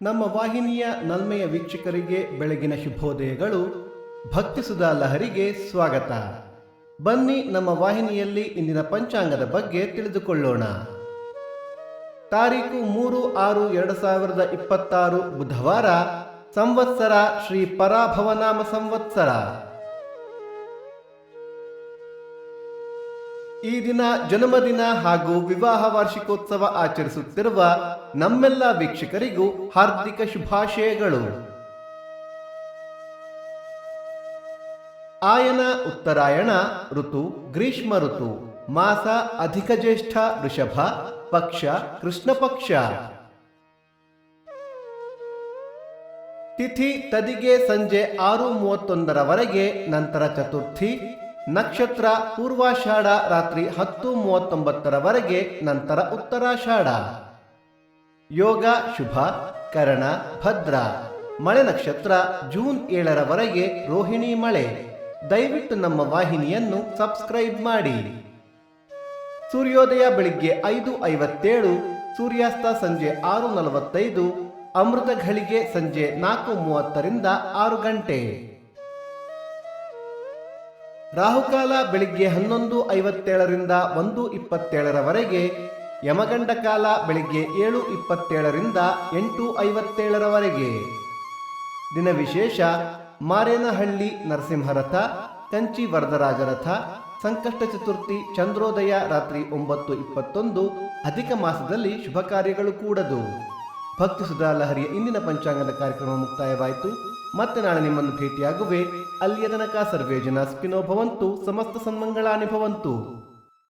ನಮ್ಮ ವಾಹಿನಿಯ ನಲ್ಮೆಯ ವೀಕ್ಷಕರಿಗೆ ಬೆಳಗಿನ ಶುಭೋದಯಗಳು. ಭಕ್ತಿಸುಧಾ ಲಹರಿಗೆ ಸ್ವಾಗತ. ಬನ್ನಿ ನಮ್ಮ ವಾಹಿನಿಯಲ್ಲಿ ಇಂದಿನ ಪಂಚಾಂಗದ ಬಗ್ಗೆ ತಿಳಿದುಕೊಳ್ಳೋಣ. ತಾರೀಕು 3/6/2026 ಬುಧವಾರ, ಸಂವತ್ಸರ ಶ್ರೀ ಪರಾಭವನಾಮ ಸಂವತ್ಸರ. ಈ ದಿನ ಜನ್ಮದಿನ ಹಾಗೂ ವಿವಾಹ ವಾರ್ಷಿಕೋತ್ಸವ ಆಚರಿಸುತ್ತಿರುವ ನಮ್ಮೆಲ್ಲ ವೀಕ್ಷಕರಿಗೂ ಹಾರ್ದಿಕ ಶುಭಾಶಯಗಳು. ಆಯನ ಉತ್ತರಾಯಣ ಋತು ಗ್ರೀಷ್ಮ ಋತು, ಮಾಸ ಅಧಿಕ ಜ್ಯೇಷ್ಠ ವೃಷಭ, ಪಕ್ಷ ಕೃಷ್ಣ ಪಕ್ಷ. ತಿಥಿ ತದಿಗೆ ಸಂಜೆ 6:31 ನಂತರ ಚತುರ್ಥಿ. ನಕ್ಷತ್ರ ಪೂರ್ವಾಷಾಢ ರಾತ್ರಿ 10:39 ನಂತರ ಉತ್ತರಾಷಾಢ. ಯೋಗ ಶುಭ, ಕರಣ ಭದ್ರ. ಮಳೆ ನಕ್ಷತ್ರ ಜೂನ್ 7 ರೋಹಿಣಿ ಮಳೆ. ದಯವಿಟ್ಟು ನಮ್ಮ ವಾಹಿನಿಯನ್ನು ಸಬ್ಸ್ಕ್ರೈಬ್ ಮಾಡಿ. ಸೂರ್ಯೋದಯ ಬೆಳಿಗ್ಗೆ 5:57, ಸೂರ್ಯಾಸ್ತ ಸಂಜೆ 6:45, ಅಮೃತ ಘಳಿಗೆ ಸಂಜೆ 4:30 6 ಗಂಟೆ. ರಾಹುಕಾಲ ಬೆಳಿಗ್ಗೆ 11:57 1:27, ಯಮಗಂಡ ಕಾಲ ಬೆಳಿಗ್ಗೆ 7:27 8:57. ದಿನ ವಿಶೇಷ: ಮಾರೇನಹಳ್ಳಿ ನರಸಿಂಹರಥ, ಕಂಚಿ ವರದರಾಜರಥ, ಸಂಕಷ್ಟ ಚತುರ್ಥಿ, ಚಂದ್ರೋದಯ ರಾತ್ರಿ 9:21. ಅಧಿಕ ಮಾಸದಲ್ಲಿ ಶುಭ ಕಾರ್ಯಗಳು ಕೂಡದು. ಭಕ್ತಿಸುಧಾ ಲಹರಿಯ ಇಂದಿನ ಪಂಚಾಂಗದ ಕಾರ್ಯಕ್ರಮ ಮುಕ್ತಾಯವಾಯಿತು. ಮತ್ತೆ ನಾಳೆ ನಿಮ್ಮನ್ನು ಭೇಟಿಯಾಗುವೆ. ಅಲ್ಲಿಯ ತನಕ ಸರ್ವೇ ಜನ ಸುಖಿನೋ ಭವಂತು, ಸಮಸ್ತ ಸನ್ಮಂಗಳಾನಿ ಭವಂತು.